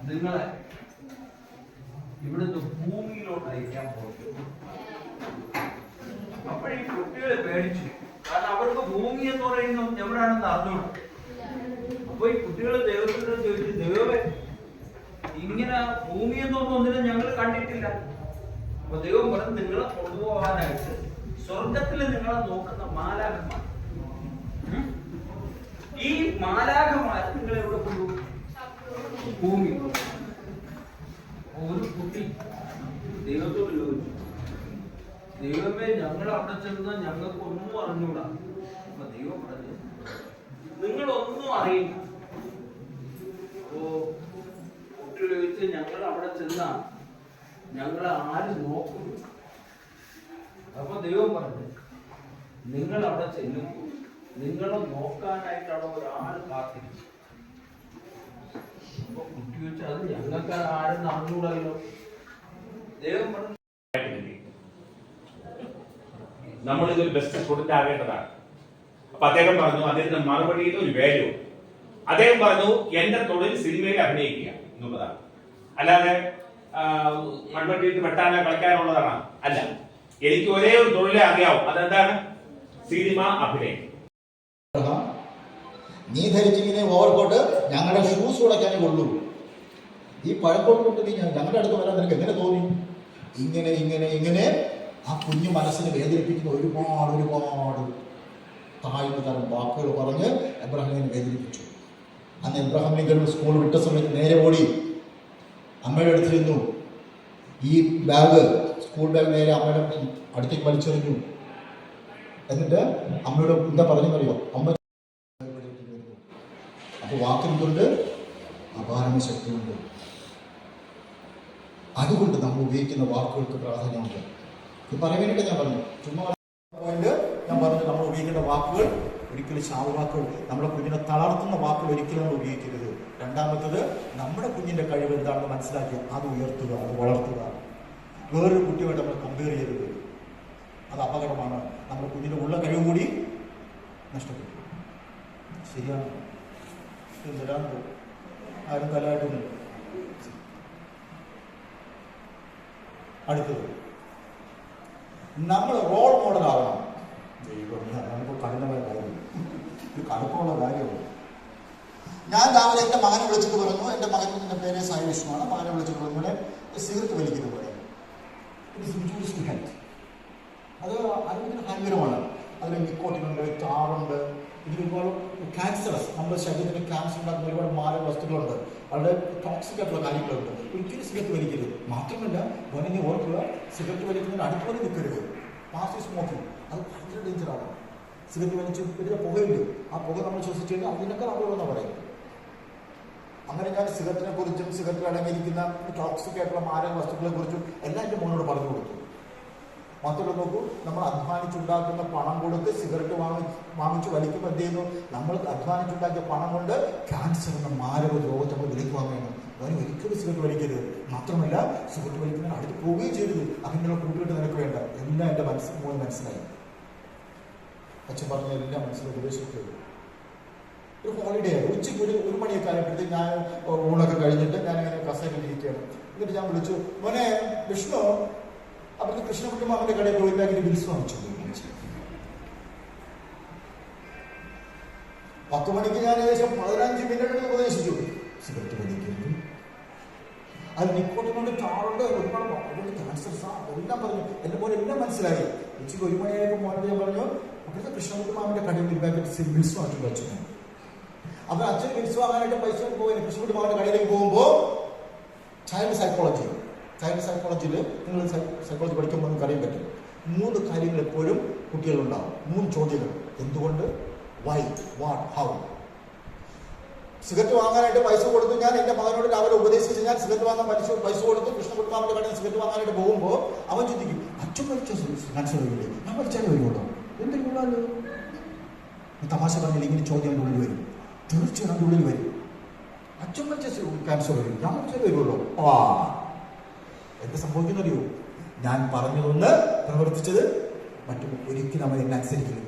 നിങ്ങളെ ഇവിടുന്ന് ഭൂമിയിലോട്ട് അയക്കാൻ പോകും. അപ്പോഴീ കുട്ടികളെ പേടിച്ചു. കാരണം അവർക്ക് ഭൂമി എന്ന് പറയുന്നത് എവിടെയാണെന്ന് അറിഞ്ഞോളൂ. അപ്പൊ ഈ കുട്ടികൾ ദൈവത്തിനോട് ചോദിച്ചു, ദൈവമേ, ഇങ്ങനെ ഭൂമി എന്നൊന്നും ഒന്നിനും ഞങ്ങൾ കണ്ടിട്ടില്ല. അപ്പൊ ദൈവം പറഞ്ഞു, നിങ്ങളെ കൊണ്ടുപോകാനായിട്ട് സ്വർഗത്തിൽ നിങ്ങളെ നോക്കുന്ന മാലാഖമാർ, ഈ മാലാഖമാർ നിങ്ങളെ എവിടെ കൊണ്ടുപോകും? ഭൂമി. ഒരു കുട്ടി ദൈവത്തോട് ചോദിച്ചു, ദൈവമേ, ഞങ്ങൾ അവിടെ ചെന്ന് ഞങ്ങൾക്ക് ഒന്നും അറിഞ്ഞൂടാ. അപ്പൊ ദൈവം പറഞ്ഞു, നിങ്ങളൊന്നും അറിയില്ല. അപ്പോ കുട്ടികൾ ചോദിച്ച്, ഞങ്ങൾ അവിടെ ചെന്നാ ഞങ്ങളെ ആര് നോക്കും? അപ്പൊ ദൈവം പറഞ്ഞു, നിങ്ങൾ അവിടെ ചെല്ലുമ്പോൾ നിങ്ങളെ നോക്കാനായിട്ട് അവിടെ ഒരാൾ കാത്തിരിക്കും. അപ്പൊ കുട്ടി ചോദിച്ചാൽ, അത് ഞങ്ങൾക്ക് ആരും അറിഞ്ഞൂടല്ലോ. ദൈവം പറഞ്ഞു, നമ്മൾ ഇതൊരു ബെസ്റ്റ് സ്റ്റുഡന്റ് ആകേണ്ടതാണ്. അപ്പൊ അദ്ദേഹം പറഞ്ഞു, അദ്ദേഹത്തിന്റെ മറുപടിയിൽ ഒരു വാല്യൂ. അദ്ദേഹം പറഞ്ഞു, എന്റെ തൊഴിൽ സിനിമയിൽ അഭിനയിക്കുക എന്നുള്ളതാണ്, അല്ലാതെ മൺവെട്ടിയിട്ട് വെട്ടാനോ കളിക്കാനുള്ളതാണ് അല്ല. എനിക്ക് ഒരേ ഒരു തൊഴിലേ അറിയാവൂ, അതെന്താണ്? സിനിമ അഭിനയം. നീ ധരിച്ചിങ്ങനെ ഓവർകോട്ട് ഞങ്ങളുടെ ഷൂസ് ഉടയ്ക്കാനേ കൊള്ളൂ. ഈ പഴക്കോട്ട് കൊണ്ട് നീ ഞങ്ങളുടെ അടുത്ത് വരാൻ നിനക്ക് എങ്ങനെ തോന്നി? ഇങ്ങനെ ഇങ്ങനെ ഇങ്ങനെ ആ കുഞ്ഞു മനസ്സിനെ വേദനിപ്പിക്കുന്ന ഒരുപാട് താഴ്ന്ന തരം വാക്കുകൾ പറഞ്ഞ് എബ്രഹാമിനെ വേദനിപ്പിച്ചു. അന്ന് എബ്രഹാം ലിങ്കൺ സ്കൂൾ വിട്ട സമയത്ത് നേരെ ഓടി അമ്മയുടെ അടുത്തിരുന്നു. ഈ ബാഗ്, സ്കൂൾ ബാഗ് നേരെ അമ്മയുടെ അടുത്തേക്ക് വലിച്ചെറിഞ്ഞു. എന്നിട്ട് അമ്മയോട് എന്താ പറഞ്ഞെന്നറിയോ? അമ്മ അപ്പോൾ വാക്കിനുണ്ട് അപാരമ ശക്തിയുണ്ട്. അതുകൊണ്ട് നമ്മൾ ഉപയോഗിക്കുന്ന വാക്കുകൾക്ക് പ്രാധാന്യമുണ്ട്. ഇത് പറയാൻ വേണ്ടിയിട്ട് ഞാൻ പറഞ്ഞു, ചുമ്മാ പോയിന്റ് ഞാൻ പറഞ്ഞു, നമ്മൾ ഉപയോഗിക്കുന്ന വാക്കുകൾ ഒരിക്കലും ശാപവാക്കുകൾ, നമ്മുടെ കുഞ്ഞിനെ തളർത്തുന്ന വാക്കുകൾ ഒരിക്കലും നമ്മൾ ഉപയോഗിക്കരുത്. രണ്ടാമത്തത്, നമ്മുടെ കുഞ്ഞിന്റെ കഴിവ് എന്താണെന്ന് മനസ്സിലാക്കി അത് ഉയർത്തുക, അത് വളർത്തുക. വേറൊരു കുട്ടിയുമായിട്ട് നമ്മൾ കമ്പയർ ചെയ്യരുത്, അത് അപകടമാണ്. നമ്മുടെ കുഞ്ഞിന്റെ ഉള്ള കഴിവ് കൂടി നഷ്ടപ്പെട്ടു. ശരിയാണ്, എന്തിനാണ് ആരും കലായിട്ടൊന്നും. അടുത്തത്, നമ്മൾ റോൾ മോഡൽ ആവണം. ദൈവം, നമുക്ക് കഠിനമായ കാര്യം, ഇത് കടുപ്പമുള്ള കാര്യമാണ്. ഞാൻ രാവിലെ എൻ്റെ മകനെ വിളിച്ചിട്ട് പറഞ്ഞു, എൻ്റെ മകൻ്റെ പേര് സായി വിഷ്ണുവാണ്. മകനെ വിളിച്ചിട്ട് പറഞ്ഞു, ഇവിടെ സിഗരറ്റ് വലിക്കുന്ന പോലെ അത് ആരോഗ്യത്തിന് ഹാനികരമാണ്. അതിൽ നിക്കോട്ടിനുണ്ട്, ടാറുണ്ട്, ഇതിൽ ഒരുപാട് ക്യാൻസറസ്, നമ്മുടെ ശരീരത്തിന് ക്യാൻസർ ഉണ്ടാക്കുന്ന ഒരുപാട് മാരക വസ്തുക്കളുണ്ട്, വളരെ ടോക്സിക് ആയിട്ടുള്ള കാര്യങ്ങളുണ്ട്. ഒരിക്കലും സിഗരറ്റ് വലിക്കരുത്. മാത്രമല്ല, നീ ഓർക്കുക, സിഗരറ്റ് വലിക്കുന്നതിന് അടുത്തുപോലെ നിൽക്കരുത്. പാസ് സ്മോക്കിംഗ് അത് ഭയങ്കര ഡേഞ്ചറാണ്. സിഗരറ്റ് വലിച്ച് വലിയ പുകയുണ്ട്, ആ പുക നമ്മൾ ശ്വസിച്ചു കഴിഞ്ഞാൽ അതിനൊക്കെ നമ്മളെന്ന് പറയും. അങ്ങനെ ഞാൻ സിഗരറ്റിനെ കുറിച്ചും സിഗരറ്റിൽ അടങ്ങിയിരിക്കുന്ന ടോക്സിക് ആയിട്ടുള്ള മാരക വസ്തുക്കളെ കുറിച്ചും എല്ലാം എൻ്റെ മോനോട് പറഞ്ഞു കൊടുത്തു. മാത്രമല്ല, നോക്കൂ, നമ്മൾ അധ്വാനിച്ചുണ്ടാക്കുന്ന പണം കൊടുത്ത് സിഗരറ്റ് വാങ്ങിച്ച് വലിക്കുമ്പോൾ എന്ത് ചെയ്യുന്നു? നമ്മൾ അധ്വാനിച്ചുണ്ടാക്കിയ പണം കൊണ്ട് ക്യാൻസർ എന്ന മാരക രോഗത്തെ നമ്മൾ വിലയ്ക്ക് വാങ്ങുകയാണ്. അവന് ഒരിക്കലും സിഗരറ്റ് വലിക്കരുത്. മാത്രമല്ല, സിഗരറ്റ് വലിക്കുന്നതിന് അടുത്ത് പോവുകയും ചെയ്തത്. അങ്ങനെയുള്ള കൂട്ടുകെട്ട് നിനക്ക് വേണ്ട. എല്ലാം എൻ്റെ മോൻ മനസ്സിലായി. അച്ഛൻ പറഞ്ഞ എല്ലാം മനസ്സിലായി, ഉപദേശിച്ചു. ഒരു ഹോളിഡേ ആയി, ഉച്ചയ്ക്ക് ഒരു മണിയൊക്കെ ആയപ്പോഴത്തേക്ക് ഞാൻ ഊണൊക്കെ കഴിഞ്ഞിട്ട് ഞാനിങ്ങനെ കസേരയിലിരിക്കുകയാണ്. എന്നിട്ട് ഞാൻ വിളിച്ചു, മോനെ വിഷ്ണു, അപ്പോഴത്തെ കൃഷ്ണകുട്ടി മാമന്റെ കടയിൽ പോയി ബാഗിന് ബിൽസ് വാങ്ങിച്ചു. 10 മണിക്ക് ഞാൻ ഏകദേശം 15 മിനിറ്റ് ഉപദേശിച്ചു. സിഗരറ്റ് വലിക്കുന്നു, അത് നിക്കോട്ടിനുണ്ട്, ടാറുണ്ട്, ഒരുപാട് ക്യാൻസർസാ, എല്ലാം പറഞ്ഞു. എൻ്റെ പോലെ എല്ലാം മനസ്സിലായി. ഉച്ചയ്ക്ക് 1 മണിയായപ്പോൾ മോനോട് ഞാൻ പറഞ്ഞു, അപ്പോഴത്തെ കൃഷ്ണകുട്ടി മാമന്റെ കടയിൽ ഒരു ബാഗ് ബിൽസ് വാങ്ങിച്ചു വെച്ചു. അപ്പോൾ അച്ഛൻ ബിൽസ് വാങ്ങാനായിട്ട് പൈസ പോയി കൃഷ്ണകുട്ടി മാമന്റെ കടയിലേക്ക് പോകുമ്പോൾ ചൈൽഡ് സൈക്കോളജിയിൽ നിങ്ങൾ സൈക്കോളജി പഠിക്കുമ്പോൾ നിങ്ങൾക്ക് അറിയാൻ പറ്റും. 3 കാര്യങ്ങൾ എപ്പോഴും കുട്ടികളുണ്ടാവും. 3 ചോദ്യങ്ങൾ. എന്തുകൊണ്ട്, വൈ, വാട്ട്, ഹൗ. സിഗരറ്റ് വാങ്ങാനായിട്ട് പൈസ കൊടുത്തു. ഞാൻ എൻ്റെ മകനോട് രാവിലെ ഉപദേശിച്ച് ഞാൻ സിഗരറ്റ് വാങ്ങാൻ പൈസ കൊടുത്തു. കൃഷ്ണകുട്ടി മാമന്റെ കടയിൽ സിഗരറ്റ് വാങ്ങാനായിട്ട് പോകുമ്പോൾ അവൻ ചിന്തിക്കും, അച്ഛൻ വലിച്ച ക്യാൻസർ വരില്ലേ, ഞാൻ വലിച്ചാലേ വരുള്ളൂ, എന്തെങ്കിലും തമാശ പറഞ്ഞാൽ ഇങ്ങനെ ചോദ്യം എൻ്റെ ഉള്ളിൽ വരും. തീർച്ചയായും എൻ്റെ ഉള്ളിൽ വരും. അച്ഛൻ വലിച്ച ക്യാൻസർ വരും, ഞാൻ വലിച്ചാലേ വരുള്ളൂ. എന്ത് സംഭവിക്കുന്നറിയോ? ഞാൻ പറഞ്ഞതൊന്ന് പ്രവർത്തിച്ചത് മറ്റു ഒരിക്കലും അവൻ എന്നെ അനുസരിക്കില്ല.